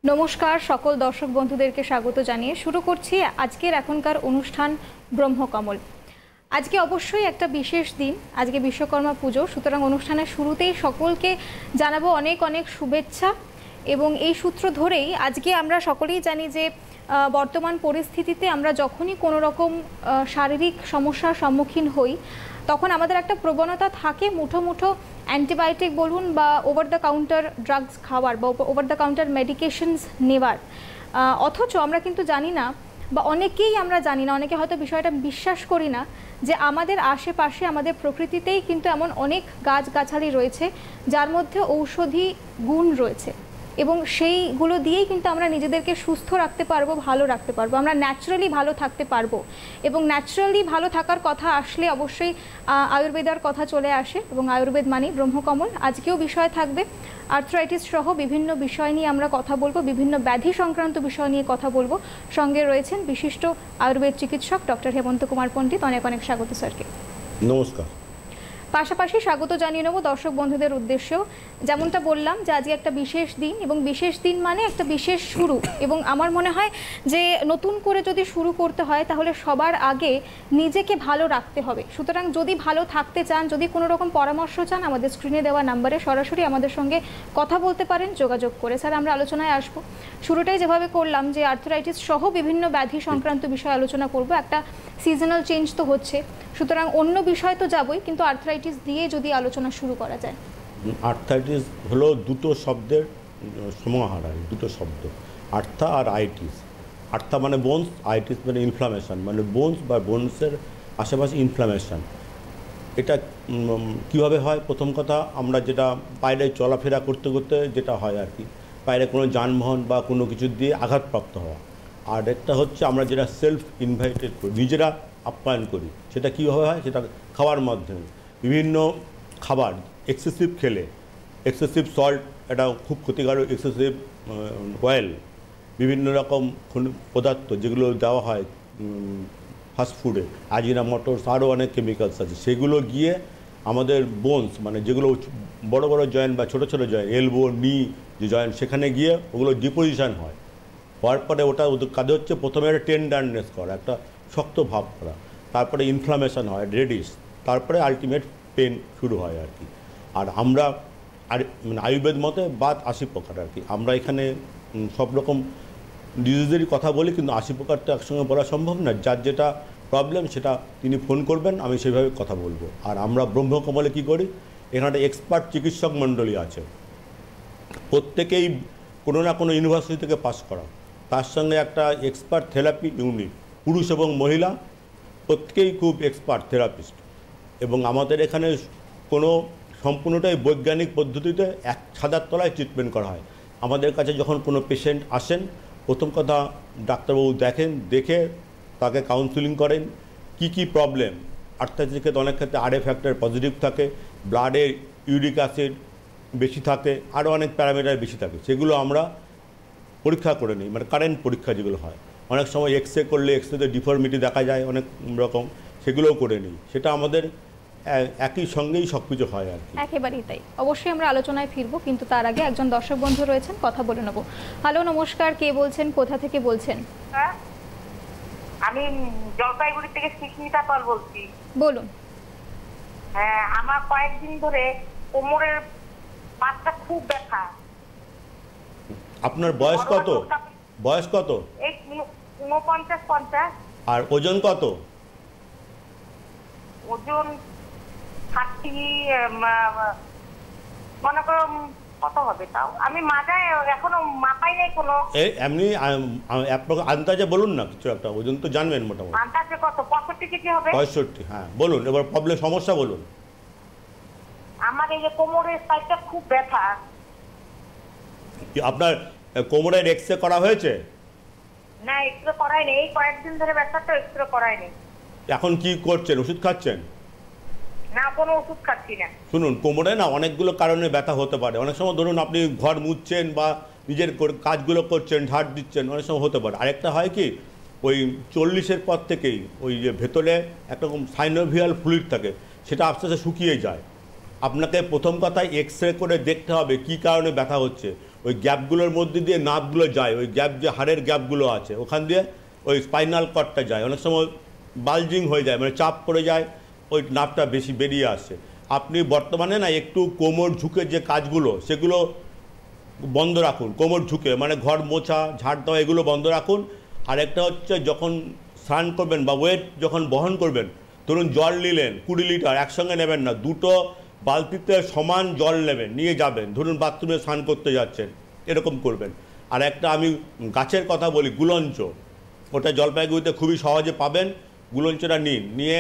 নমস্কার, সকল দর্শক বন্ধুদেরকে স্বাগত জানিয়ে শুরু করছি আজকের এখনকার অনুষ্ঠান ব্রহ্মকমল। আজকে অবশ্যই একটা বিশেষ দিন, আজকে বিশ্বকর্মা পুজো, সুতরাং অনুষ্ঠানের শুরুতেই সকলকে জানাবো অনেক অনেক শুভেচ্ছা। এবং এই সূত্র ধরেই আজকে আমরা সকলেই জানি যে বর্তমান পরিস্থিতিতে আমরা যখনই কোনো রকম শারীরিক সমস্যার সম্মুখীন হই তখন আমাদের একটা প্রবণতা থাকে মুঠো মুঠো অ্যান্টিবায়োটিক বলুন বা ওভার দ্য কাউন্টার ড্রাগস খাওয়ার বা ওভার দ্য কাউন্টার মেডিকেশনস নেওয়ার। অথচ আমরা কিন্তু জানি না, বা অনেকেই আমরা জানি না, অনেকে হয়তো বিষয়টা বিশ্বাস করি না যে আমাদের আশেপাশে আমাদের প্রকৃতিতেই কিন্তু এমন অনেক গাছগাছালি রয়েছে যার মধ্যে ঔষধি গুণ রয়েছে এবং সেইগুলো দিয়েই কিন্তু আমরা নিজেদেরকে সুস্থ রাখতে পারবো, ভালো রাখতে পারবো, আমরা ন্যাচারালি ভালো থাকতে পারবো। এবং ন্যাচারালি ভালো থাকার কথা আসলে অবশ্যই আয়ুর্বেদার কথা চলে আসে এবং আয়ুর্বেদ মানেই ব্রহ্মকমল। আজকেও বিষয় থাকবে আর্থ্রাইটিস সহ বিভিন্ন বিষয় নিয়ে আমরা কথা বলবো, বিভিন্ন ব্যাধি সংক্রান্ত বিষয় নিয়ে কথা বলবো। সঙ্গে রয়েছেন বিশিষ্ট আয়ুর্বেদ চিকিৎসক ডক্টর হেমন্ত কুমার পণ্ডিত। অনেক অনেক স্বাগত স্যারকে। নমস্কার। পাশাপাশি স্বাগত জানিয়ে নেব দর্শক বন্ধুদের উদ্দেশ্যেও। যেমনটা বললাম যে আজকে একটা বিশেষ দিন, এবং বিশেষ দিন মানে একটা বিশেষ শুরু। এবং আমার মনে হয় যে নতুন করে যদি শুরু করতে হয় তাহলে সবার আগে নিজেকে ভালো রাখতে হবে। সুতরাং যদি ভালো থাকতে চান, যদি কোনো রকম পরামর্শ চান, আমাদের স্ক্রিনে দেওয়া নাম্বারে সরাসরি আমাদের সঙ্গে কথা বলতে পারেন যোগাযোগ করে। স্যার, আমরা আলোচনায় আসবো। শুরুটাই যেভাবে করলাম যে আর্থ্রাইটিস সহ বিভিন্ন ব্যাধি সংক্রান্ত বিষয়ে আলোচনা করব। একটা সিজনাল চেঞ্জ তো হচ্ছে, সুতরাং অন্য বিষয় তো যাবই, কিন্তু আর্থ্রাইটিস দিয়ে যদি আলোচনা শুরু করা যায়। আর্থ্রাইটিস হলো দুটো শব্দের সমাহার, দুটো শব্দ, আর্থা আর আইটিস। আর্থা মানে বোনস, আইটিস মানে ইনফ্লামেশন, মানে বোনস বা বোনসের আশেপাশে ইনফ্লামেশন। এটা কীভাবে হয়? প্রথম কথা, আমরা যেটা বাইরে চলাফেরা করতে করতে যেটা হয় আর কি, বাইরে কোনো যানবাহন বা কোনো কিছু দিয়ে আঘাতপ্রাপ্ত হওয়া। আর একটা হচ্ছে আমরা যেটা সেলফ ইনভাইটেড করি, নিজেরা আপ্যায়ন করি। সেটা কীভাবে হয়? সেটা খাওয়ার মাধ্যমে। বিভিন্ন খাবার এক্সেসিভ খেলে, এক্সেসিভ সল্ট এটা খুব ক্ষতিকারক, এক্সেসিভ অয়েল, বিভিন্ন রকম পদার্থ যেগুলো দেওয়া হয় ফাস্টফুডে, আজিনামোটোস, আরও অনেক কেমিক্যালস আছে, সেগুলো গিয়ে আমাদের বোনস মানে যেগুলো বড় বড় জয়েন্ট বা ছোটো ছোটো জয়েন্ট, এলবো, নি যে জয়েন্ট, সেখানে গিয়ে ওগুলো ডিপোজিশন হয়। হওয়ার পরে ওদের কাজে হচ্ছে প্রথমে একটা টেন্ডারনেস করা, একটা শক্ত ভাব করা, তারপরে ইনফ্লামেশন হয়, রেডিশ, তারপরে আলটিমেট পেন শুরু হয় আর কি। আর আমরা মানে আয়ুর্বেদ মতে বাত 80 প্রকার আর কি। আমরা এখানে সব রকম ডিজিজেরই কথা বলি, কিন্তু 80 প্রকার তো একসঙ্গে বলা সম্ভব না। যার যেটা প্রবলেম সেটা তিনি ফোন করবেন, আমি সেইভাবে কথা বলবো। আর আমরা ব্রহ্মকমলে কী করি, এখানে একটা এক্সপার্ট চিকিৎসক মণ্ডলী আছে, প্রত্যেকেই কোনো না কোনো ইউনিভার্সিটি থেকে পাস করা, তার সঙ্গে একটা এক্সপার্ট থেরাপি ইউনিট, পুরুষ এবং মহিলা প্রত্যেকেই খুব এক্সপার্ট থেরাপিস্ট। এবং আমাদের এখানে কোনো সম্পূর্ণটাই বৈজ্ঞানিক পদ্ধতিতে এক ছাদের তলায় ট্রিটমেন্ট করা হয়। আমাদের কাছে যখন কোনো পেশেন্ট আসেন, প্রথম কথা ডাক্তারবাবু দেখেন, দেখে তাকে কাউন্সিলিং করেন কি কি প্রবলেম। আর্থ্রাইটিসের ক্ষেত্রে অনেক ক্ষেত্রে আরএ ফ্যাক্টর পজিটিভ থাকে, ব্লাডের ইউরিক অ্যাসিড বেশি থাকে, আরও অনেক প্যারামিটার বেশি থাকে, সেগুলো আমরা পরীক্ষা করে নিই, মানে কারেন্ট পরীক্ষা যেগুলো হয়। অনেক সময় এক্সরে করলে এক্সরেতে ডিফর্মিটি দেখা যায় অনেক রকম, সেগুলোও করে নিই। সেটা আমাদের একই সঙ্গেই সব কিছু হয় আর কি। একেবারেই তাই। অবশ্যই আমরা আলোচনায় ফিরবো, কিন্তু তার আগে একজন দর্শক বন্ধু রয়েছেন, কথা বলে নেব। হ্যালো, নমস্কার, কে বলছেন, কোথা থেকে বলছেন? আমি জলপাইগুড়ি থেকে সুস্মিতা পাল বলছি। বলুন। হ্যাঁ, আমার কয়েকদিন ধরে কোমরের পাশটা খুব ব্যথা। আপনার বয়স কত? বয়স কত? এই 49-50। আর ওজন কত? ওজন 30, মনে করো কত হবে তাও, আমি মাথায় এখনো মাপাই নাই কোনো। এমনি আন্দাজে বলুন না, কিছু একটা ওজন তো জানবেন মোটামুটি। আন্দাজে কত? 65 কেজি হবে। 65, হ্যাঁ বলুন, এবার প্রবলেম সমস্যা বলুন। আমার এই যে কোমরের সাইডটা খুব ব্যথা। আপনার কোমরের এক্সরে করা হয়েছে? না, এক্সরে করায়নি, এই কয়েকদিন ধরে ব্যথা তো, এক্সরে করায়নি। এখন কি করছেন? ওষুধ খাচ্ছেন? না, কোনো ওষুধ খাচ্ছি না। শুনুন, কোমরে না অনেকগুলো কারণে ব্যথা হতে পারে। অনেক সময় ধরুন আপনি ঘর মুছছেন বা নিজের কাজগুলো করছেন, ঝাড় দিচ্ছেন, অনেক সময় হতে পারে। আরেকটা হয় কি, ওই 40-এর পর থেকেই ওই যে ভেতরে একটা সাইনোভিয়াল ফ্লুইড থাকে, সেটা আস্তে আস্তে শুকিয়ে যায়। আপনাকে প্রথম কথায় এক্স রে করে দেখতে হবে কী কারণে ব্যথা হচ্ছে। ওই গ্যাপগুলোর মধ্যে দিয়ে নার্ভগুলো যায়, ওই গ্যাপ যে হাড়ের গ্যাপগুলো আছে ওখান দিয়ে ওই স্পাইনাল কর্ডটা যায়, অনেক সময় বালজিং হয়ে যায়, মানে চাপ পড়ে যায়, ওই নার্ভটা বেশি বেরিয়ে আসে। আপনি বর্তমানে না একটু কোমর ঝুঁকে যে কাজগুলো সেগুলো বন্ধ রাখুন, কোমর ঝুঁকে মানে ঘর মোছা ঝাড় দেওয়া এগুলো বন্ধ রাখুন। আর একটা হচ্ছে যখন স্নান করবেন বা ওয়েট যখন বহন করবেন, ধরুন জল নিলেন 20 লিটার, একসঙ্গে নেবেন না, দুটো বালতিতে সমান জল নেবেন, নিয়ে যাবেন, ধরুন বাথরুমে স্নান করতে যাচ্ছেন, এরকম করবেন। আর একটা আমি গাছের কথা বলি, গুলঞ্চ, ওটা জলপাইগুড়িতে খুবই সহজে পাবেন। গুলঞ্চটা নিন, নিয়ে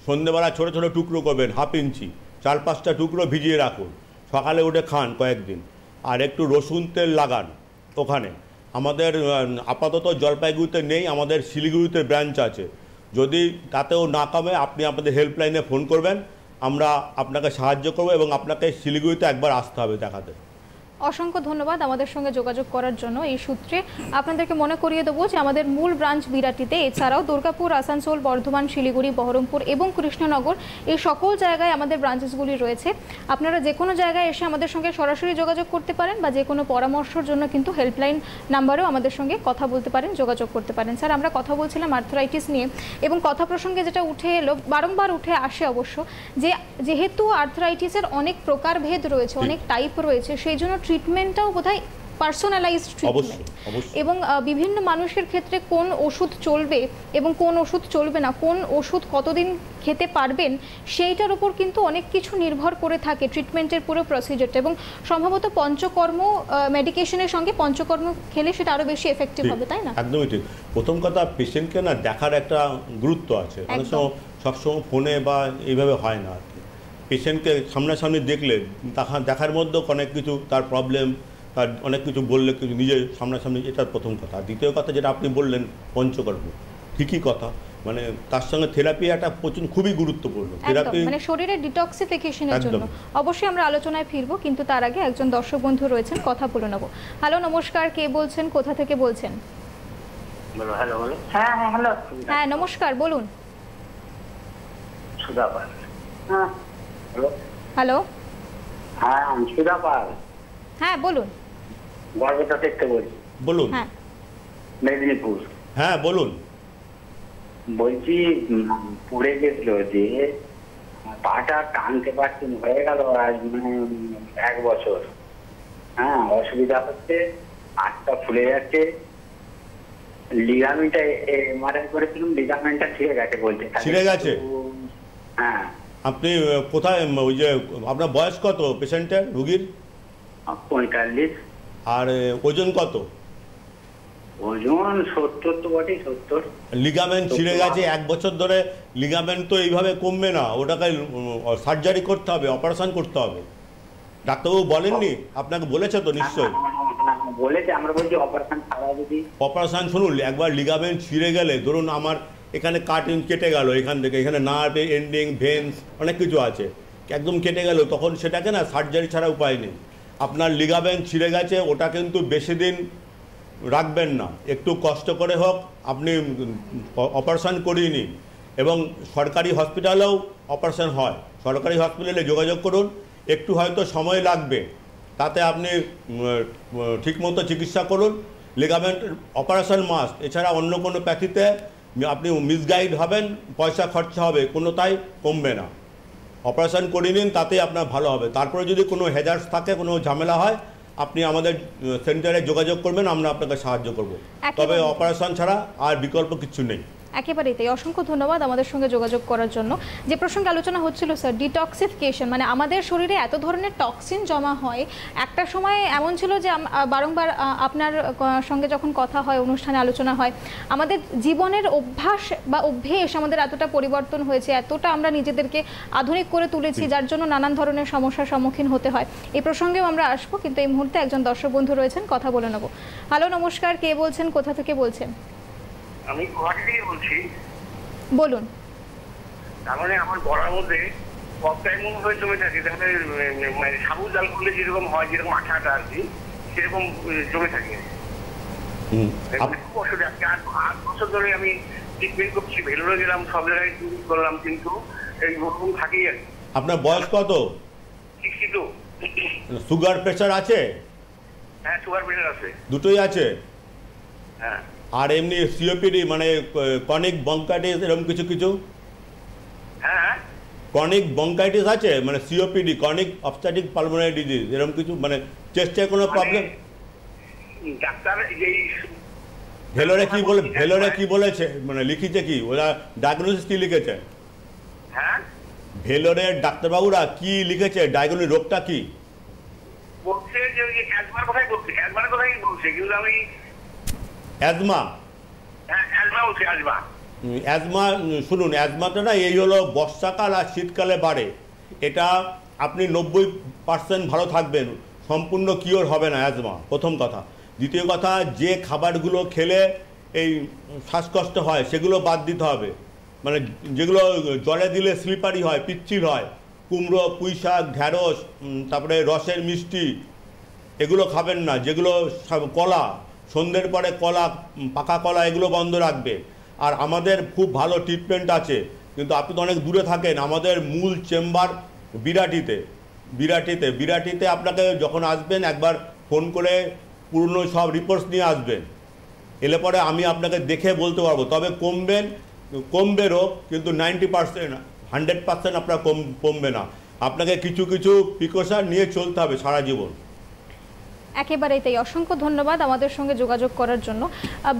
সন্ধ্যেবেলা ছোটো ছোটো টুকরো করবেন, 1/2 ইঞ্চি, 4-5টা টুকরো ভিজিয়ে রাখুন, সকালে উঠে খান কয়েকদিন। আর একটু রসুন তেল লাগান ওখানে। আমাদের আপাতত জলপাইগুড়িতে নেই, আমাদের শিলিগুড়িতে ব্রাঞ্চ আছে। যদি তাতেও না কমে আপনি আপনাদের হেল্পলাইনে ফোন করবেন, আমরা আপনাকে সাহায্য করব এবং আপনাকে শিলিগুড়িতে একবার আসতে হবে দেখাতে। অসংখ্য ধন্যবাদ আমাদের সঙ্গে যোগাযোগ করার জন্য। এই সূত্রে আপনাদেরকে মনে করিয়ে দেবো যে আমাদের মূল ব্রাঞ্চ বিরাটিতে, এছাড়াও দুর্গাপুর, আসানসোল, বর্ধমান, শিলিগুড়ি, বহরমপুর এবং কৃষ্ণনগর, এই সকল জায়গায় আমাদের ব্রাঞ্চেসগুলি রয়েছে। আপনারা যে কোনো জায়গায় এসে আমাদের সঙ্গে সরাসরি যোগাযোগ করতে পারেন বা যে কোনো পরামর্শের জন্য কিন্তু হেল্পলাইন নাম্বারেও আমাদের সঙ্গে কথা বলতে পারেন, যোগাযোগ করতে পারেন। স্যার, আমরা কথা বলছিলাম আর্থ্রাইটিস নিয়ে, এবং কথা প্রসঙ্গে যেটা উঠে এলো, বারংবার উঠে আসে অবশ্য, যে যেহেতু আর্থ্রাইটিসের অনেক প্রকারভেদ রয়েছে, অনেক টাইপ রয়েছে, সেই জন্য ট্রিটমেন্টটাও বোধহয় পার্সোনালাইজড ট্রিটমেন্ট, এবং বিভিন্ন মানুষের ক্ষেত্রে কোন ওষুধ চলবে এবং কোন ওষুধ চলবে না, কোন ওষুধ কতদিন খেতে পারবেন, সেইটার উপর কিন্তু অনেক কিছু নির্ভর করে থাকে ট্রিটমেন্টের পুরো প্রসিজারটা। এবং সম্ভবত পঞ্চকর্ম মেডিকেশনের সঙ্গে পঞ্চকর্ম খেলে সেটা আরো বেশি এফেক্টিভ হবে, তাই না? একদমই ঠিক। প্রথম কথা, পেশেন্টকে না দেখার একটা গুরুত্ব আছে, অনেক সময় সবসময় ফোনে বা এইভাবে হয় না আর কি। পেশেন্টকে সামনাসামনি দেখলে দেখার মধ্যেও অনেক কিছু তার প্রবলেম, তার অনেক কিছু বললে কিছু নিজে সামনাসামনি, এটার প্রথম কথা। দ্বিতীয় কথা যেটা আপনি বললেন পঞ্চকর্ম, ঠিকই কথা, মানে তার সঙ্গে থেরাপি একটা খুবই গুরুত্বপূর্ণ। থেরাপি মানে শরীরের ডিটক্সিফিকেশনের জন্য অবশ্যই আমরা আলোচনায় ফিরবো, কিন্তু তার আগে একজন দর্শক বন্ধু রয়েছেন, কথা বলে নেব। হ্যালো, নমস্কার, কে বলছেন, কোথা থেকে বলছেন? হ্যালো, হ্যাঁ হ্যাঁ হ্যালো, হ্যাঁ নমস্কার, বলুন। সুধা পাল। হ্যাঁ হ্যালো, হ্যালো, হ্যাঁ সুধা পাল। হ্যাঁ বলুন। গর্ভটা দেখতে বলছি। বলুন। হ্যাঁ, মেদিনীপুর। হ্যাঁ বলুন। বলছি পড়ে গেছিল যে পাটা টানতে পারছি না, হয়ে গেল আজ মানে 1 বছর। হ্যাঁ, অসুবিধা হচ্ছে, হাতটা ফুলে যাচ্ছে, লিগামেন্টটা এমআরআই করেছিলাম, লিগামেন্টটা ছিঁড়ে গেছে বলছে। ছিঁড়ে গেছে? হ্যাঁ। আপনি কোথায়, ওই যে আপনার বয়স কত পেশেন্টের, রুগীর? 45। আর ওজন কত? ওজন 70 তো বটে, 70। লিগামেন্ট ছিঁড়ে গেছে 1 বছর ধরে, লিগামেন্ট তো এইভাবে কমবে না, ওটাকে সার্জারি করতে হবে, অপারেশন করতে হবে। ডাক্তারবাবু বলেননি আপনাকে? বলেছে তো নিশ্চয়ই। বলেছে, আমরা বলছি অপারেশন ছাড়া যদি। অপারেশন শুনুন, একবার লিগামেন্ট ছিঁড়ে গেলে, ধরুন আমার এখানে কাটিং কেটে গেল, এখান থেকে এখানে নার্ভ এন্ডিং, ভেন্স, অনেক কিছু আছে, একদম কেটে গেল, তখন সেটাকে না সার্জারি ছাড়া উপায় নেই। আপনার লিগামেন্ট ছিঁড়ে গেছে, ওটা কিন্তু বেশি দিন রাখবেন না, একটু কষ্ট করে হোক আপনি অপারেশন করিয়ে নিন। এবং সরকারি হসপিটালেও অপারেশন হয়, সরকারি হসপিটালে যোগাযোগ করুন, একটু হয়তো সময় লাগবে, তাতে আপনি ঠিকমতো চিকিৎসা করুন। লিগামেন্ট অপারেশন মাস্ট, এছাড়া অন্য কোনো প্যাথিতে আপনি মিসগাইড হবেন, পয়সা খরচা হবে, কোনোটাই কমবে না। অপারেশন করিয়ে নিন, তাতেই আপনার ভালো হবে। তারপরে যদি কোনো হ্যাজার্ডস থাকে, কোনো ঝামেলা হয়, আপনি আমাদের সেন্টারে যোগাযোগ করবেন, আমরা আপনাকে সাহায্য করব। তবে অপারেশন ছাড়া আর বিকল্প কিছু নেই। একেবারেই তাই। অসংখ্য ধন্যবাদ আমাদের সঙ্গে যোগাযোগ করার জন্য। যে প্রসঙ্গে আলোচনা হচ্ছিল স্যার, ডিটক্সিফিকেশন, মানে আমাদের শরীরে এত ধরনের টক্সিন জমা হয়। একটা সময় এমন ছিল যে বারংবার আপনার সঙ্গে যখন কথা হয়, অনুষ্ঠানে আলোচনা হয়, আমাদের জীবনের অভ্যাস বা অভ্যেস আমাদের এতটা পরিবর্তন হয়েছে, এতটা আমরা নিজেদেরকে আধুনিক করে তুলেছি, যার জন্য নানান ধরনের সমস্যার সম্মুখীন হতে হয়। এই প্রসঙ্গেও আমরা আসবো, কিন্তু এই মুহূর্তে একজন দর্শক বন্ধু রয়েছেন, কথা বলে নেব। হ্যালো, নমস্কার, কে বলছেন, কোথা থেকে বলছেন? আমি গুয়াহাটি থেকে বলছি। বলুন। তার মানে আমার গলার মধ্যে কফটা এমন হয়ে জমে থাকে, মানে সাবু জাল করলে যেরকম হয়, যেরকম আঠা আঠা আর কি, সেরকম জমে থাকে। খুব অসুবিধা। 8 বছর ধরে আমি ট্রিটমেন্ট করছি, ভেলোরে গেলাম, সব জায়গায় ট্রিটমেন্ট করলাম, কিন্তু এই রকম থাকেই আর কি। আপনার বয়স কত? 62। সুগার প্রেশার আছে? হ্যাঁ, সুগার প্রেশার আছে। দুটোই আছে? হ্যাঁ। আর এমনি সিওপিডি মানে ক্রনিক ব্রঙ্কাইটিস এরকম কিছু কিছু? হ্যাঁ। ক্রনিক ব্রঙ্কাইটিস আছে মানে COPD, chronic obstructive pulmonary disease এরকম কিছু, মানে চেস্টের কোনো প্রবলেম? ডাক্তার এই ভেলোরে কি বলেছে, মানে লিখিছে কি, ওরা ডায়াগনোসিস কি লিখেছে? হ্যাঁ, ভেলোরের ডাক্তারবাবুরা কি লিখেছে, ডায়াগনোসিস রোগটা কি বলছে? যে ওই অ্যাজমার কথাই বলছে, অ্যাজমার কথাই বলছে, কিন্তু আমি অ্যাজমা? হ্যাঁ, অ্যাজমা বলছে, অ্যাজমা। অ্যাজমা শুনুন, অ্যাজমাটা না এই হলো বর্ষাকাল আর শীতকালে বাড়ে। এটা আপনি 90% ভালো থাকবেন, সম্পূর্ণ কিওর হবে না অ্যাজমা, প্রথম কথা। দ্বিতীয় কথা, যে খাবারগুলো খেলে এই শ্বাসকষ্ট হয় সেগুলো বাদ দিতে হবে, মানে যেগুলো জলে দিলে স্লিপারি হয়, পিচ্ছিল হয়, কুমড়ো, পুঁই শাক, ঢ্যাঁড়স, তারপরে রসের মিষ্টি, এগুলো খাবেন না। যেগুলো কলা, সন্ধ্যের পরে কলা, পাকা কলা, এগুলো বন্ধ রাখবে। আর আমাদের খুব ভালো ট্রিটমেন্ট আছে, কিন্তু আপনি তো অনেক দূরে থাকেন। আমাদের মূল চেম্বার বিরাটিতে আপনাকে যখন আসবেন একবার ফোন করে পুরনো সব রিপোর্টস নিয়ে আসবেন। এলে পরে আমি আপনাকে দেখে বলতে পারবো, তবে কমবে রোগ, কিন্তু 90%, 100% আপনার কমবে না। আপনাকে কিছু কিছু প্রিকশন নিয়ে চলতে হবে সারা জীবন। একেবারেই তাই। অসংখ্য ধন্যবাদ আমাদের সঙ্গে যোগাযোগ করার জন্য।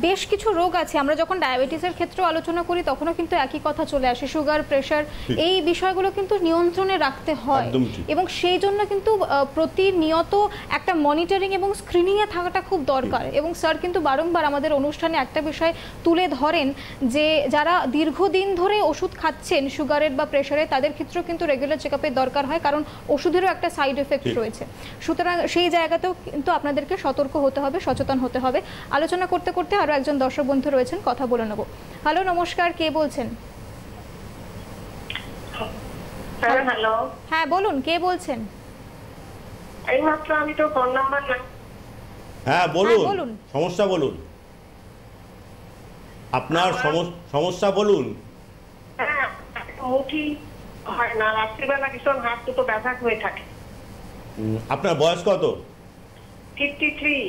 বেশ কিছু রোগ আছে, আমরা যখন ডায়াবেটিসের ক্ষেত্রেও আলোচনা করি তখনও কিন্তু একই কথা চলে আসে, সুগার, প্রেশার, এই বিষয়গুলো কিন্তু নিয়ন্ত্রণে রাখতে হয়, এবং সেই জন্য কিন্তু প্রতিনিয়ত একটা মনিটরিং এবং স্ক্রিনিংয়ে থাকাটা খুব দরকার। এবং স্যার কিন্তু বারংবার আমাদের অনুষ্ঠানে একটা বিষয় তুলে ধরেন যে যারা দীর্ঘদিন ধরে ওষুধ খাচ্ছেন সুগারের বা প্রেশারের, তাদের ক্ষেত্রেও কিন্তু রেগুলার চেকআপের দরকার হয়, কারণ ওষুধেরও একটা সাইড এফেক্ট রয়েছে। সুতরাং সেই জায়গাতেও কিন্তু আপনাদেরকে সতর্ক হতে হবে, সচেতন হতে হবে। আলোচনা করতে করতে আরো একজন দর্শক বন্ধু রয়েছেন, কথা বলে নেব। হ্যালো, নমস্কার, কে বলছেন? হ্যালো, হ্যাঁ বলুন, কে বলছেন? এইমাত্র আমি তো ফোন নাম্বার না। হ্যাঁ বলুন, সমস্যা বলুন, আপনার সমস্যা বলুন। হ্যাঁ, মুঠি হয় না, রাত্রিবেলা ভীষণ হাত দুটো ব্যথা হয়ে থাকে। আপনার বয়স কত? 53।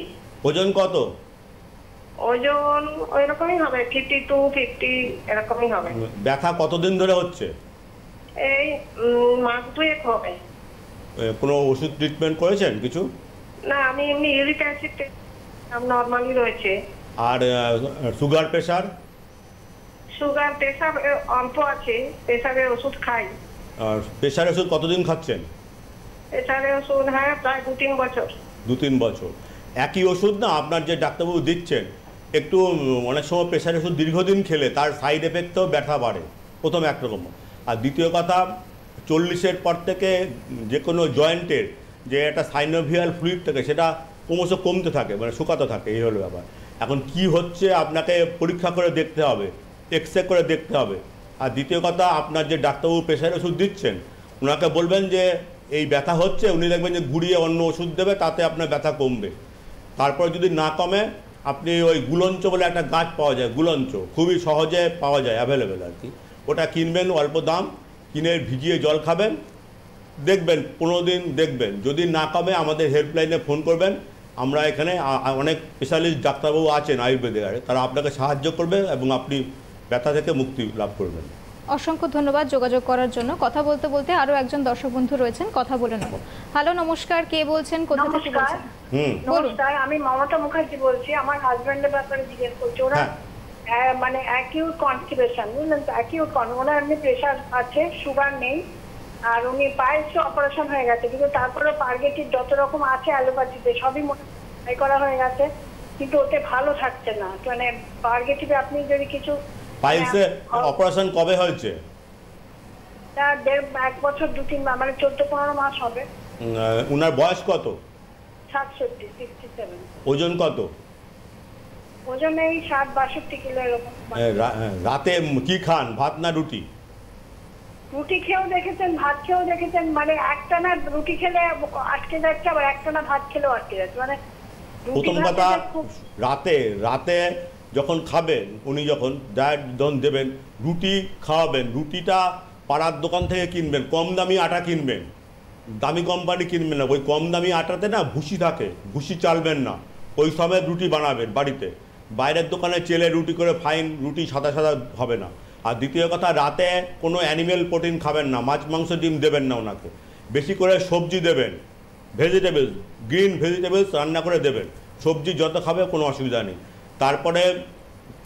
ওজন কত? ওজন ওই রকমই হবে, 52, 50 এরকমই হবে। ব্যথা কতদিন ধরে হচ্ছে? এই মাস দুয়েক হবে। কোনো ওষুধ ট্রিটমেন্ট করেছেন কিছু? না, আমি এমনি ইউরিক অ্যাসিড নরমালি রয়েছে। আর সুগার, প্রেশার? সুগার, প্রেশার অল্প আছে, প্রেশারের ওষুধ খাই। আর প্রেশারের ওষুধ কতদিন খাচ্ছেন? প্রেশারের ওষুধ হ্যাঁ প্রায় 2-3 বছর। 2-3 বছর। একই ওষুধ না আপনার যে ডাক্তারবাবু দিচ্ছেন, একটু অনেক সময় প্রেশারের ওষুধ দীর্ঘদিন খেলে তার সাইড এফেক্টেও ব্যথা বাড়ে, প্রথম একরকম। আর দ্বিতীয় কথা, 40-এর পর থেকে যে কোনো জয়েন্টের যে একটা সাইনোভিয়াল ফ্লুইড থাকে সেটা ক্রমশ কমতে থাকে, মানে শুকাতে থাকে, এই হলো ব্যাপার। এখন কি হচ্ছে আপনাকে পরীক্ষা করে দেখতে হবে, এক্সরে করে দেখতে হবে। আর দ্বিতীয় কথা, আপনার যে ডাক্তারবাবু প্রেশারের ওষুধ দিচ্ছেন ওনাকে বলবেন যে এই ব্যথা হচ্ছে, উনি দেখবেন যে ঘুরিয়ে অন্য ওষুধ দেবে, তাতে আপনার ব্যথা কমবে। তারপর যদি না কমে, আপনি ওই গুলঞ্চ বলে একটা গাছ পাওয়া যায়, গুলঞ্চ খুবই সহজে পাওয়া যায়, অ্যাভেলেবেল আর কি, ওটা কিনবেন, অল্প দাম, কিনে ভিজিয়ে জল খাবেন, দেখবেন 15 দিন দেখবেন। যদি না কমে আমাদের হেল্পলাইনে ফোন করবেন, আমরা এখানে অনেক স্পেশালিস্ট ডাক্তারবাবু আছেন আয়ুর্বেদের, তারা আপনাকে সাহায্য করবে এবং আপনি ব্যথা থেকে মুক্তি লাভ করবেন। অসংখ্য ধন্যবাদ যোগাযোগ করার জন্য। কথা বলতে বলতে আরো একজন দর্শক বন্ধু রয়েছেন, কথা বলে নেব। হ্যালো, নমস্কার, কে বলছেন, কোথা থেকে বলছেন? নমস্কার, আমি মমতা মুখার্জি বলছি। আমার হাজবেন্ডের ব্যাপারে জিজ্ঞেস করছি। ওরা মানে অ্যাকিউট কনস্টিপেশন, বুঝলেন তো, অ্যাকিউট ওনার এমনি প্রেশার আছে, সুগার নেই, আর উনি পাইলস অপারেশন হয়ে গেছে, কিন্তু তারপরে পার্গেটিভ যত রকম আছে অ্যালোপ্যাথিতে সবই মোটামুটি করা হয়ে গেছে, কিন্তু ওতে ভালো থাকছে না। মানে পার্গেটিভে আপনি যদি কিছু পাইলসে অপারেশন কবে হয়েছে? তার 1 বছর 2-3 মানে 14-15 মাস হবে। উনার বয়স কত? 67। ওজন কত? ওজন এই 60-62 কিলো এরকম। রাতে কি খান, ভাত না রুটি? রুটি খেয়েও দেখেছেন, ভাত খেয়েও দেখেছেন, মানে একটানা রুটি খেলে আটকে যাচ্ছে, আবার একটানা ভাত খেলেও আটকে যাচ্ছে। মানে প্রথম কথা, রাতে যখন খাবেন, উনি যখন ডায়েট দেবেন, রুটি খাওয়াবেন, রুটিটা পাড়ার দোকান থেকে কিনবেন, কম দামি আটা কিনবেন, দামি কোম্পানি কিনবেন না, ওই কম দামি আটাতে না ভুসি থাকে, ভুসি চালবেন না, ওই সময় রুটি বানাবেন বাড়িতে। বাইরের দোকানে চেলে রুটি করে ফাইন রুটি সাদা সাদা হবে না। আর দ্বিতীয় কথা, রাতে কোনো অ্যানিমেল প্রোটিন খাবেন না, মাছ মাংস ডিম দেবেন না ওনাকে, বেশি করে সবজি দেবেন, ভেজিটেবলস, গ্রিন ভেজিটেবলস রান্না করে দেবেন, সবজি যত খাবে কোনো অসুবিধা নেই। তারপরে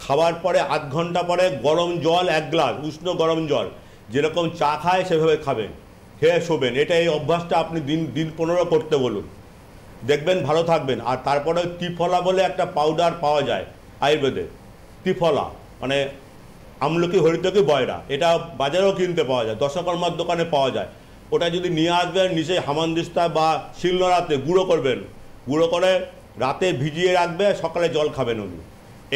খাওয়ার পরে আধ ঘন্টা পরে গরম জল 1 গ্লাস, উষ্ণ গরম জল, যেরকম চা খায় সেভাবে খাবেন, খেয়ে শোবেন। এটা এই অভ্যাসটা আপনি দিন 15 করতে বলুন, দেখবেন ভালো থাকবেন। আর তারপরে ত্রিফলা বলে একটা পাউডার পাওয়া যায় আয়ুর্বেদে, ত্রিফলা মানে আমলকি, হরিতকি, বয়রা, এটা বাজারেও কিনতে পাওয়া যায়, দশকর্মার দোকানে পাওয়া যায়। ওটা যদি নিয়ে আসবেন, নিচে হামানদিস্তা বা শিলনোড়াতে গুঁড়ো করবেন, গুঁড়ো করে রাতে ভিজিয়ে রাখবে, সকালে জল খাবেন উনি।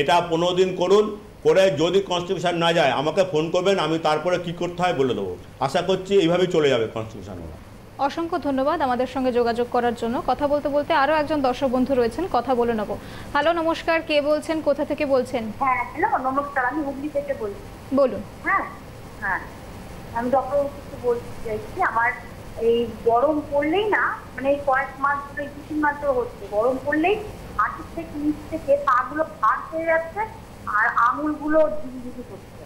এটা 15 দিন করুন, করে যদি কনস্টিপেশন না যায় আমাকে ফোন করবেন, আমি তারপরে কি করতে হয় বলে দেবো। আশা করছি এইভাবেই চলে যাবে কনস্টিপেশন। অসংখ্য ধন্যবাদ আমাদের সঙ্গে যোগাযোগ করার জন্য। কথা বলতে বলতে আরও একজন দর্শক বন্ধু রয়েছেন, কথা বলে নেব। হ্যালো, নমস্কার, কে বলছেন, কোথা থেকে বলছেন? হ্যাঁ হ্যালো নমস্কার, আমি হুগলি থেকে বলছি। বলুন। হ্যাঁ হ্যাঁ, আমি ডক্টর কিছু বলতে চাইছি। আমার এই গরম পড়লেই না, মানে এই কয়েক মাস ধরে, 2-3 মাস ধরে হচ্ছে, গরম পড়লেই হাঁটুর থেকে নিচ থেকে পাগুলো ভার হয়ে যাচ্ছে আর আঙুলগুলো ঝিঝিঝি করছে।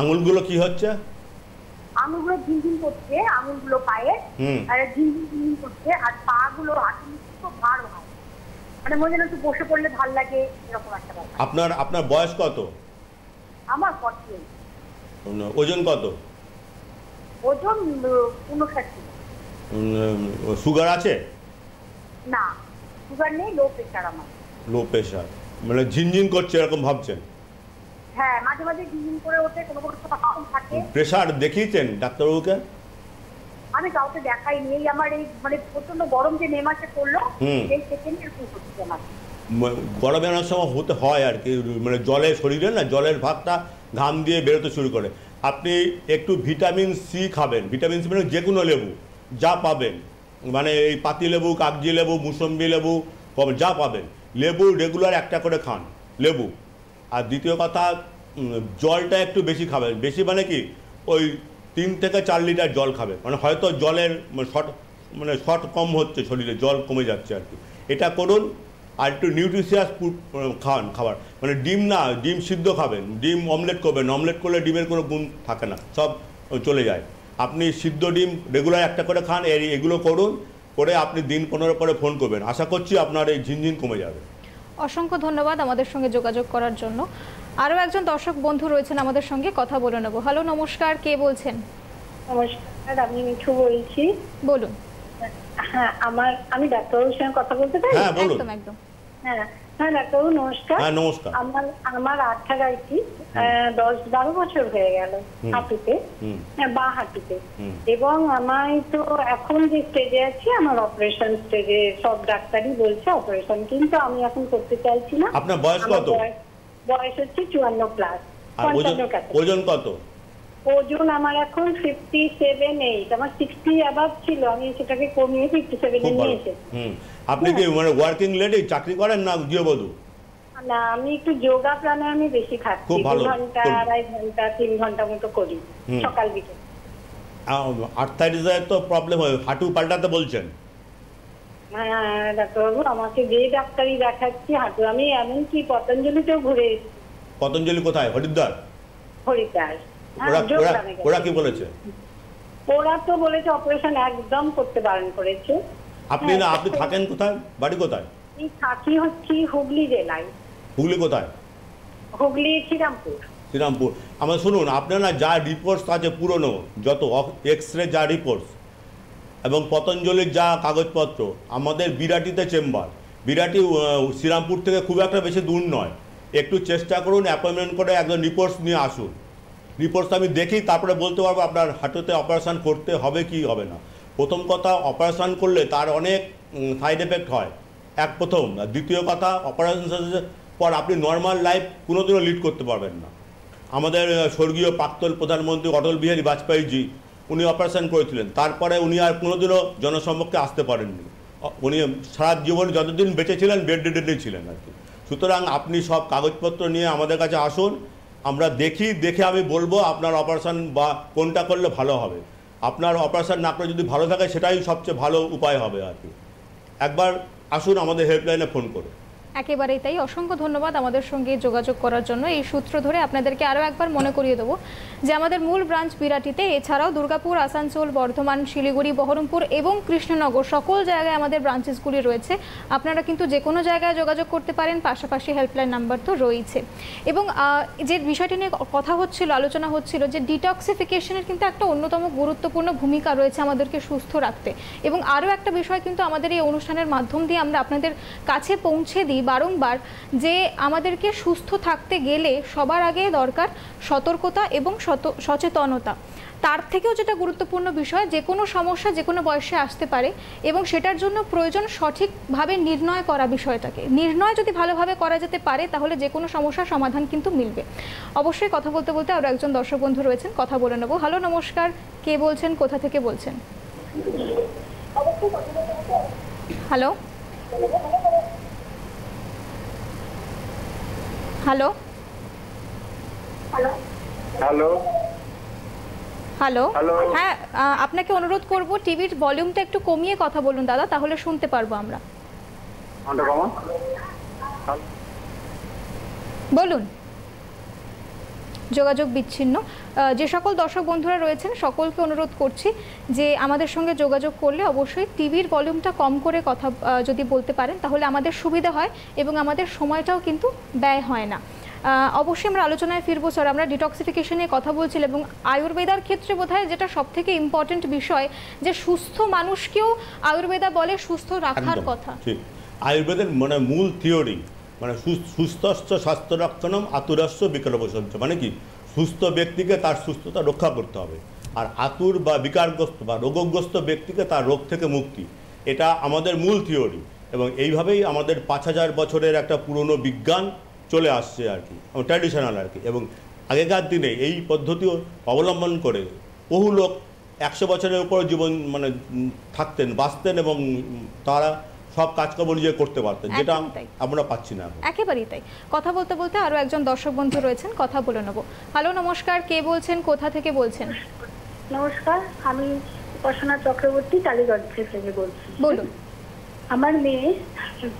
আঙুলগুলো কি হচ্ছে? আঙুলগুলো ঝিনঝিন করছে, আঙুলগুলো পায়ে আর ঝিনঝিন করছে, আর পা গুলো হাঁটুর নিচে খুব ভার হয়, মানে মনে হয় একটু বসে পড়লে ভাল লাগে, এরকম একটা ব্যাপার। আপনার বয়স কত? আমার 48। ওজন কত? ওজন 59 কিলো। সুগার আছে? না, সুগার নেই, লো প্রেশার আমার। লো প্রেশার মানে ঝিনঝিন করছে এরকম ভাবছেন? হ্যাঁ, মাঝে মাঝে ঝিনঝিন করে ওঠে, কোনো কোনো সময় থাকে। প্রেশার দেখিয়েছেন ডাক্তারবাবুকে? আমি কাউকে দেখাইনি, এই আমার এই মানে প্রচন্ড গরম যে মে মাসে পড়লো, এই সেকেন্ড এরকম হচ্ছে আমার। গরমে অনেক সময় হতে হয় আর কি, মানে জলে শরীরে না জলের ভাগটা ঘাম দিয়ে বেরোতে শুরু করে। আপনি একটু ভিটামিন সি খাবেন, ভিটামিন সি মানে যে কোনো লেবু যা পাবেন, মানে এই পাতি লেবু, কাগজি লেবু, মুসম্বি লেবু, যা পাবেন, লেবু রেগুলার একটা করে খান, লেবু। আর দ্বিতীয় কথা, জলটা একটু বেশি খাবেন, বেশি মানে কি ওই 3 থেকে 4 লিটার জল খাবে, মানে হয়তো জলের শর্ট কম হচ্ছে, শরীরে জল কমে যাচ্ছে আর কি, এটা করুন। আর একটু নিউট্রিশিয়াস খাবার, মানে ডিম না, ডিম সিদ্ধ খাবেন, ডিম অমলেট করবেন, অমলেট করলে ডিমের কোনো গুণ থাকে না, সব চলে যায়। আপনি সিদ্ধ ডিম রেগুলার একটা করে খান, এগুলো করুন, করে আপনি দিন 15 পরে ফোন করবেন, আশা করছি আপনার এই ঝিনঝিন কমে যাবে। অসংখ্য ধন্যবাদ আমাদের সঙ্গে যোগাযোগ করার জন্য। আরও একজন দর্শক বন্ধু রয়েছেন আমাদের সঙ্গে, কথা বলে নেব। হ্যালো, নমস্কার, কে বলছেন? নমস্কার, আমি মিঠু বলছি। বলুন। হ্যাঁ, আমি ডাক্তারবাবুর সঙ্গে কথা বলতে পারি? হ্যাঁ বলুন। একদম একদম। হ্যাঁ হ্যাঁ ডাক্তারবাবু নমস্কার। হ্যাঁ নমস্কার। আমার আর্থারাইটিস 10-12 বছর হয়ে গেল হাঁটুতে, বাঁ হাঁটুতে, এবং আমি তো এখন যে স্টেজে আছি, আমার অপারেশন স্টেজে, সব ডাক্তারই বলছে অপারেশন, কিন্তু আমি এখন করতে চাইছি না। আপনার বয়স কত? বয়স হচ্ছে 54 প্লাস। ওজন কত? ওজন আমার এখন 57-8, আমার 60 অ্যাবাভ ছিল, আমি সেটাকে কমিয়ে 57 এ নিয়ে এসেছি। আপনি কি মানে ওয়ার্কিং লেডি, চাকরি করেন না গৃহবধূ? না, আমি একটু যোগা প্রাণায়ামে বেশি খাচ্ছি, 2 ঘন্টা 2.5 ঘন্টা 3 ঘন্টা মতো করি সকাল বিকেল। আর্থারাইটিসের তো প্রবলেম হয়, হাঁটু পাল্টাতে বলছেন? হ্যাঁ ডাক্তারবাবু, আমাকে যে ডাক্তারই দেখাচ্ছি হাঁটু, আমি এমনকি পতঞ্জলিতেও ঘুরে এসেছি। পতঞ্জলি কোথায়? হরিদ্বার? হরিদ্বার। ওরা কি বলেছে? ওরা তো বলেছে অপারেশন একদম করতে বারণ করেছে। আপনি থাকেন কোথায়, বাড়ি কোথায়? আমি থাকি হচ্ছে হুগলি জেলায়। হুগলি কোথায়? হুগলি শ্রীরামপুর। শ্রীরামপুর। আমার শুনুন, আপনার না যা রিপোর্টস আছে পুরনো, যত এক্স-রে যা রিপোর্টস এবং পতঞ্জলির যা কাগজপত্র, আমাদের বিরাটিতে চেম্বার, বিরাটি শ্রীরামপুর থেকে খুব একটা বেশি দূর নয়, একটু চেষ্টা করুন, অ্যাপয়েন্টমেন্ট করে একজন রিপোর্টস নিয়ে আসুন। রিপোর্টস আমি দেখি, তারপরে বলতে পারবো আপনার হাঁটুতে অপারেশন করতে হবে কি হবে না। প্রথম কথা, অপারেশন করলে তার অনেক সাইড এফেক্ট হয়, প্রথম। দ্বিতীয় কথা, অপারেশন পর আপনি নর্মাল লাইফ কোনোদিনও লিড করতে পারবেন না। আমাদের স্বর্গীয় প্রাক্তন প্রধানমন্ত্রী অটল বিহারী বাজপেয়ীজি, উনি অপারেশন করেছিলেন, তারপরে উনি আর কোনোদিনও জনসম্মুখে আসতে পারেননি। উনি সারা জীবন যতদিন বেঁচে ছিলেন বেড রিডেনই ছিলেন আর কি। সুতরাং আপনি সব কাগজপত্র নিয়ে আমাদের কাছে আসুন, আমরা দেখে আমি বলবো আপনার অপারেশন বা কোনটা করলে ভালো হবে। আপনার অপারেশন না করে যদি ভালো থাকে সেটাই সবচেয়ে ভালো উপায় হবে আর কি। একবার আসুন আমাদের হেল্পলাইনে ফোন করে। একেবারেই তাই। অসংখ্য ধন্যবাদ আমাদের সঙ্গে যোগাযোগ করার জন্য। এই সূত্র ধরে আপনাদেরকে আরও একবার মনে করিয়ে দেবো যে আমাদের মূল ব্রাঞ্চ বিরাটিতে, এছাড়াও দুর্গাপুর, আসানসোল, বর্ধমান, শিলিগুড়ি, বহরমপুর এবং কৃষ্ণনগর সকল জায়গায় আমাদের ব্রাঞ্চেসগুলি রয়েছে। আপনারা কিন্তু যে কোনো জায়গায় যোগাযোগ করতে পারেন, পাশাপাশি হেল্পলাইন নাম্বার তো রয়েছে। এবং যে বিষয়টি নিয়ে কথা হচ্ছিল, আলোচনা হচ্ছিল যে ডিটক্সিফিকেশনের কিন্তু একটা অন্যতম গুরুত্বপূর্ণ ভূমিকা রয়েছে আমাদেরকে সুস্থ রাখতে। এবং আরও একটা বিষয় কিন্তু আমাদের এই অনুষ্ঠানের মাধ্যম দিয়ে আমরা আপনাদের কাছে পৌঁছে দিই বারংবার, যে আমাদেরকে সুস্থ থাকতে গেলে সবার আগে দরকার সতর্কতা এবং সচেতনতা। তার থেকেও যেটা গুরুত্বপূর্ণ বিষয়, যে কোনো সমস্যা যে কোনো বয়সে আসতে পারে এবং সেটার জন্য প্রয়োজন সঠিকভাবে নির্ণয় করা বিষয়টাকে। নির্ণয় যদি ভালোভাবে করা যেতে পারে তাহলে যে কোনো সমস্যার সমাধান কিন্তু মিলবে। অবশ্যই কথা বলতে বলতে আরও একজন দর্শক বন্ধু রয়েছেন, কথা বলে নেব। হ্যালো, নমস্কার, কে বলছেন, কোথা থেকে বলছেন? Hello hello hello hello hello. হ্যাঁ, আপনাকে অনুরোধ করব টিভির ভলিউমটা একটু কমিয়ে কথা বলুন দাদা, তাহলে শুনতে পারবো আমরা। বলুন। যোগাযোগ বিচ্ছিন্ন। যে সকল দর্শক বন্ধুরা রয়েছেন সকলকে অনুরোধ করছি যে আমাদের সঙ্গে যোগাযোগ করলে অবশ্যই টিভির ভলিউমটা কম করে কথা যদি বলতে পারেন তাহলে আমাদের সুবিধা হয় এবং আমাদের সময়টাও কিন্তু ব্যয় হয় না। অবশ্যই আমরা আলোচনায় ফিরবো স্যার। আমরা ডিটক্সিফিকেশন নিয়ে কথা বলছিলাম এবং আয়ুর্বেদার ক্ষেত্রে বোধহয় যেটা সবথেকে ইম্পর্টেন্ট বিষয়, যে সুস্থ মানুষকেও আয়ুর্বেদা বলে সুস্থ রাখার কথা। ঠিক, আয়ুর্বেদের মানে মূল থিওরি মানে সুস্থস্য স্বাস্থ্য রক্ষণম আতুরস্য বিকল্পসঞ্চ, মানে কি সুস্থ ব্যক্তিকে তার সুস্থতা রক্ষা করতে হবে, আর আতুর বা বিকারগ্রস্ত বা রোগগ্রস্ত ব্যক্তিকে তার রোগ থেকে মুক্তি। এটা আমাদের মূল থিওরি এবং এইভাবেই আমাদের 5000 বছরের একটা পুরনো বিজ্ঞান চলে আসছে আর কি, ট্র্যাডিশনাল আর কি। এবং আগেকার দিনে এই পদ্ধতিও অবলম্বন করে বহু লোক 100 বছরের উপর জীবন মানে থাকতেন, বাঁচতেন এবং তারা সব কাজকর্ম নিজে করতে পারতেন, যেটা আমরা পাচ্ছি না। একেবারেই তাই। কথা বলতে বলতে আরও একজন দর্শক বন্ধু রয়েছেন, কথা বলে নেব। হ্যালো, নমস্কার, কে বলছেন, কোথা থেকে বলছেন? নমস্কার, আমি উপাসনা চক্রবর্তী, টালিগঞ্জ থেকে বলছি। বলুন। আমার মেয়ে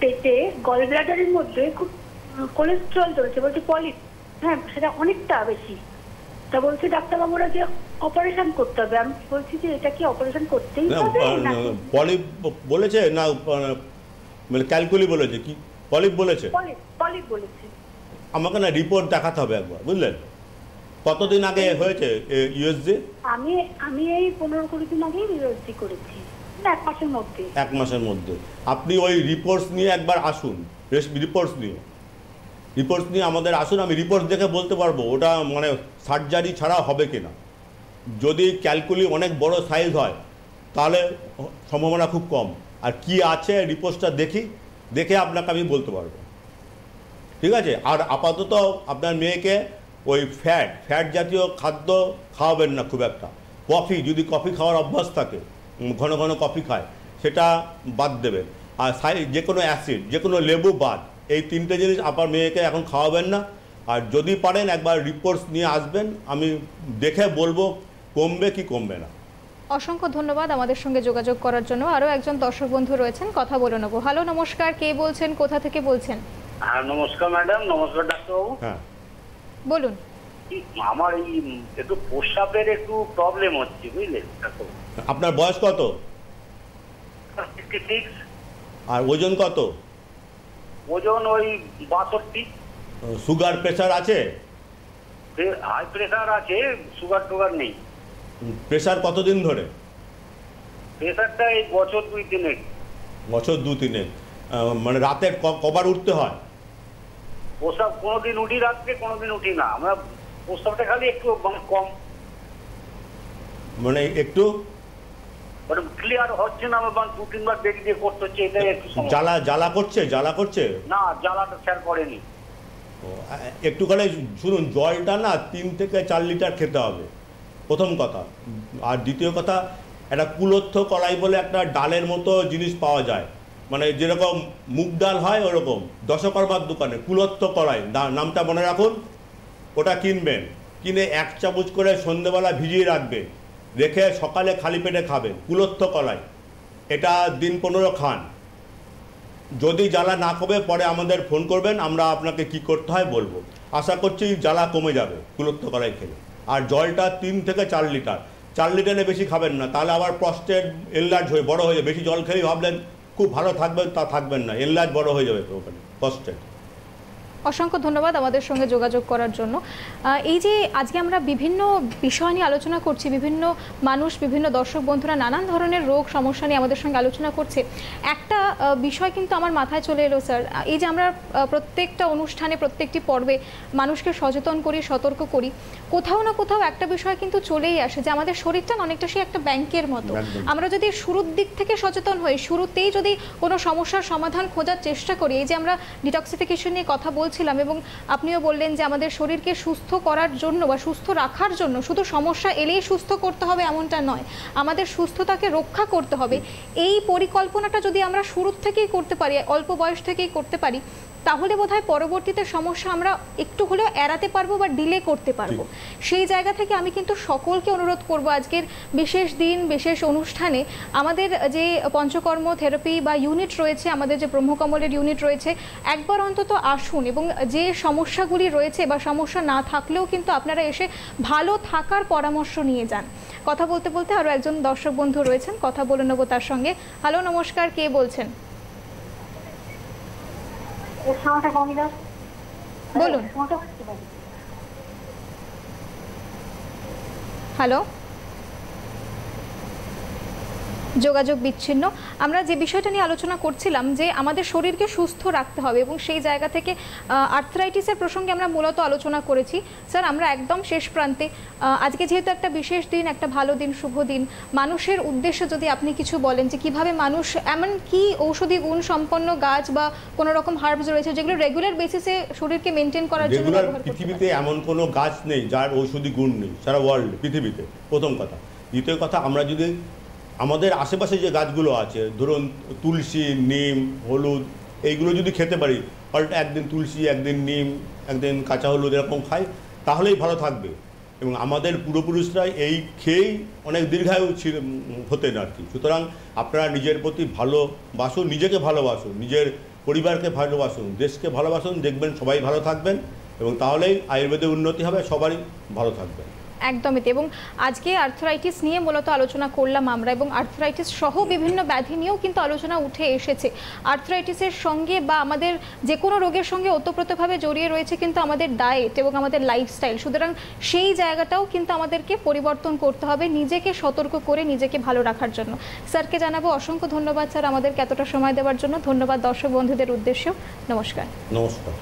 পেটে গল ব্লাডারের মধ্যে খুব কোলেস্ট্রল চলছে, বলছে পলিপ। হ্যাঁ, সেটা অনেকটা বেশি। তা বলছে ডাক্তারবাবুরা যে অপারেশন করতে হবে। আমি বলছি যে এটা কি অপারেশন করতেই হবে? পলিপ বলেছে না মানে ক্যালকুলি বলেছে, কি পলিপ বলেছে? পলিপ বলেছে। আমাকে না রিপোর্ট দেখাতে হবে একবার, বুঝলেন? কতদিন আগে হয়েছে ইউএসজি? আমি এই 15-20 দিন আগেই ইউএসজি করেছি, 1 মাসের মধ্যে। 1 মাসের মধ্যে আপনি ওই রিপোর্টস নিয়ে একবার আসুন, রিপোর্টস নিয়ে আমাদের আসুন। আমি রিপোর্টস দেখে বলতে পারবো ওটা মানে সার্জারি ছাড়া হবে কিনা। যদি ক্যালকুলি অনেক বড় সাইজ হয় তাহলে সম্ভাবনা খুব কম, আর কি আছে রিপোর্টসটা দেখে আপনাকে আমি বলতে পারবো, ঠিক আছে? আর আপাতত আপনার মেয়েকে ওই ফ্যাট জাতীয় খাদ্য খাওয়াবেন না খুব একটা। যদি কফি খাওয়ার অভ্যাস থাকে, ঘন ঘন কফি খায়, সেটা বাদ দেবেন। আর যে কোনো অ্যাসিড, যে কোনো লেবু বাদ, এই 3টে জিনিস আপনার মেয়েকে এখন খাওয়াবেন না। আর যদি পারেন একবার রিপোর্টস নিয়ে আসবেন, আমি দেখে বলবো কমবে কি কমবে না। অসংখ্য ধন্যবাদ আমাদের সঙ্গে যোগাযোগ করার জন্য। আরও একজন দর্শক বন্ধু রয়েছেন, কথা বলে নেব। হ্যালো, নমস্কার, কে বলছেন, কোথা থেকে বলছেন? হ্যাঁ, নমস্কার ম্যাডাম। নমস্কার ডাক্তারবাবু। হ্যাঁ বলুন। আমার এই একটু প্রস্রাবের একটু প্রবলেম হচ্ছে, বুঝলেন ডাক্তারবাবু। আপনার বয়স কত? 56। আর ওজন কত? ওজন ওই 62। সুগার প্রেশার আছে? হাই প্রেশার আছে, সুগার টুগার নেই। প্রেশার কতদিন ধরে? প্রেশারটা এই বছর 2-3। বছর 2-3। মানে রাতে কবার উঠতে হয়? প্রস্রাব কোনোদিন উঠি রাত্রে, কোনোদিন উঠি না। আমরা প্রস্রাবটা খালি একটু কম, মানে একটু মানে ক্লিয়ার হচ্ছে না। আমার 2-3 বার বেগ দিয়ে করতে হচ্ছে, এটাই একটু জ্বালা করছে না, জ্বালাটা স্যার করেনি। একটু করে শুনুন, জলটা না 3 থেকে 4 লিটার খেতে হবে, প্রথম কথা। আর দ্বিতীয় কথা, একটা কুলত্থ কলাই বলে একটা ডালের মতো জিনিস পাওয়া যায়, মানে যেরকম মুগ ডাল হয় ওরকম, দশকর্মার দোকানে কুলত্থ কলাই, নামটা মনে রাখুন। ওটা কিনবেন, কিনে 1 চামচ করে সন্ধ্যেবেলা ভিজিয়ে রাখবেন, রেখে সকালে খালি পেটে খাবেন কুলত্থ কলাই, এটা দিন 15 খান। যদি জ্বালা না কমে পরে আমাদের ফোন করবেন, আমরা আপনাকে কি করতে হয় বলবো। আশা করছি জ্বালা কমে যাবে কুলত্থ কলাই খেলে। আর জলটা 3 থেকে 4 লিটার, 4 লিটারে বেশি খাবেন না, তাহলে আবার প্রস্টেট এনলার্জ হয়ে বড় হয়ে যাবে। বেশি জল খেলেই ভাবলেন খুব ভালো থাকবেন, তা থাকবেন না, এনলার্জ বড় হয়ে যাবে ওখানে প্রস্টেট। অসংখ্য ধন্যবাদ আমাদের সঙ্গে যোগাযোগ করার জন্য। এই যে আজকে আমরা বিভিন্ন বিষয় নিয়ে আলোচনা করছি, বিভিন্ন মানুষ, বিভিন্ন দর্শক বন্ধুরা নানান ধরনের রোগ সমস্যা নিয়ে আমাদের সঙ্গে আলোচনা করছে, একটা বিষয় কিন্তু আমার মাথায় চলে এলো স্যার। এই যে আমরা প্রত্যেকটা অনুষ্ঠানে, প্রত্যেকটি পর্বে মানুষকে সচেতন করি, সতর্ক করি, কোথাও না কোথাও একটা বিষয় কিন্তু চলেই আসে যে আমাদের শরীরটা অনেকটা সে একটা ব্যাংকের মতো। আমরা যদি শুরুর দিক থেকে সচেতন হই, শুরুতেই যদি কোনো সমস্যার সমাধান খোঁজার চেষ্টা করি, এই যে আমরা ডিটক্সিফিকেশন নিয়ে কথা বলছিলাম এবং আপনিও বললেন যে আমাদের শরীরকে সুস্থ করার জন্য বা সুস্থ রাখার জন্য শুধু সমস্যা এলেই সুস্থ করতে হবে এমনটা নয়, আমাদের সুস্থতাকে রক্ষা করতে হবে। এই পরিকল্পনাটা যদি আমরা শুরু থেকেই করতে পারি, অল্প বয়স থেকেই করতে পারি, তাহলে বোধহয় পরবর্তীতে সমস্যা আমরা একটু হলেও এড়াতে পারবো বা ডিলে করতে পারবো। সেই জায়গা থেকে আমি কিন্তু সকলকে অনুরোধ করব, আজকের বিশেষ দিন, বিশেষ অনুষ্ঠানে আমাদের যে পঞ্চকর্ম থেরাপি বা ইউনিট রয়েছে, আমাদের যে ব্রহ্মকমলের ইউনিট রয়েছে, একবার অন্তত আসুন এবং যে সমস্যাগুলি রয়েছে বা সমস্যা না থাকলেও কিন্তু আপনারা এসে ভালো থাকার পরামর্শ নিয়ে যান। কথা বলতে বলতে আরও একজন দর্শক বন্ধু রয়েছেন, কথা বলে নেবো তার সঙ্গে। হ্যালো, নমস্কার, কে বলছেন? বলুন। হ্যালো, যোগাযোগ বিচ্ছিন্ন। আমরা যে বিষয়টা নিয়ে আলোচনা করছিলাম যে আমাদের শরীরকে সুস্থ রাখতে হবে এবং সেই জায়গা থেকে আর্থ্রাইটিসের প্রসঙ্গে আমরা মূলত আলোচনা করেছি। স্যার, আমরা একদম শেষ প্রান্তে, আজকে যেহেতু একটা বিশেষ দিন, একটা ভালো দিন, শুভ দিন, মানুষের উদ্দেশ্যে যদি আপনি কিছু বলেন যে কিভাবে মানুষ, এমন কি ঔষধি গুণ সম্পন্ন গাছ বা কোনো রকম হার্বস রয়েছে যেগুলো রেগুলার বেসিসে শরীরকে মেনটেন করার জন্য ব্যবহার করতে পারে? পৃথিবীতে এমন কোনো গাছ নেই যার ঔষধি গুণ নেই, সারা ওয়ার্ল্ড পৃথিবীতে, প্রথম কথা। দ্বিতীয় কথা, আমরা যদি আমাদের আশেপাশে যে গাছগুলো আছে, ধরুন তুলসী, নিম, হলুদ, এইগুলো যদি খেতে পারি, পাল্টা একদিন তুলসী, একদিন নিম, একদিন কাঁচা হলুদ এরকম খাই, তাহলেই ভালো থাকবে। এবং আমাদের পূর্বপুরুষরা এই খেয়েই অনেক দীর্ঘায়ু হতেন আর কি। সুতরাং আপনারা নিজের প্রতি ভালোবাসুন, নিজেকে ভালোবাসুন, নিজের পরিবারকে ভালোবাসুন, দেশকে ভালোবাসুন, দেখবেন সবাই ভালো থাকবেন এবং তাহলেই আয়ুর্বেদের উন্নতি হবে, সবারই ভালো থাকবেন। একদমই। এবং আজকে আর্থ্রাইটিস নিয়ে মূলত আলোচনা করলাম আমরা, এবং আর্থ্রাইটিস সহ বিভিন্ন ব্যাধি নিয়েও কিন্তু আলোচনা উঠে এসেছে। আর্থ্রাইটিসের সঙ্গে বা আমাদের যে কোনো রোগের সঙ্গে ওতপ্রোতভাবে জড়িয়ে রয়েছে কিন্তু আমাদের ডায়েট এবং আমাদের লাইফস্টাইল। সুতরাং সেই জায়গাটাও কিন্তু আমাদেরকে পরিবর্তন করতে হবে নিজেকে সতর্ক করে, নিজেকে ভালো রাখার জন্য। স্যারকে জানাবো অসংখ্য ধন্যবাদ স্যার আমাদেরকে এতটা সময় দেওয়ার জন্য। ধন্যবাদ দর্শক বন্ধুদের উদ্দেশ্যেও। নমস্কার। নমস্কার।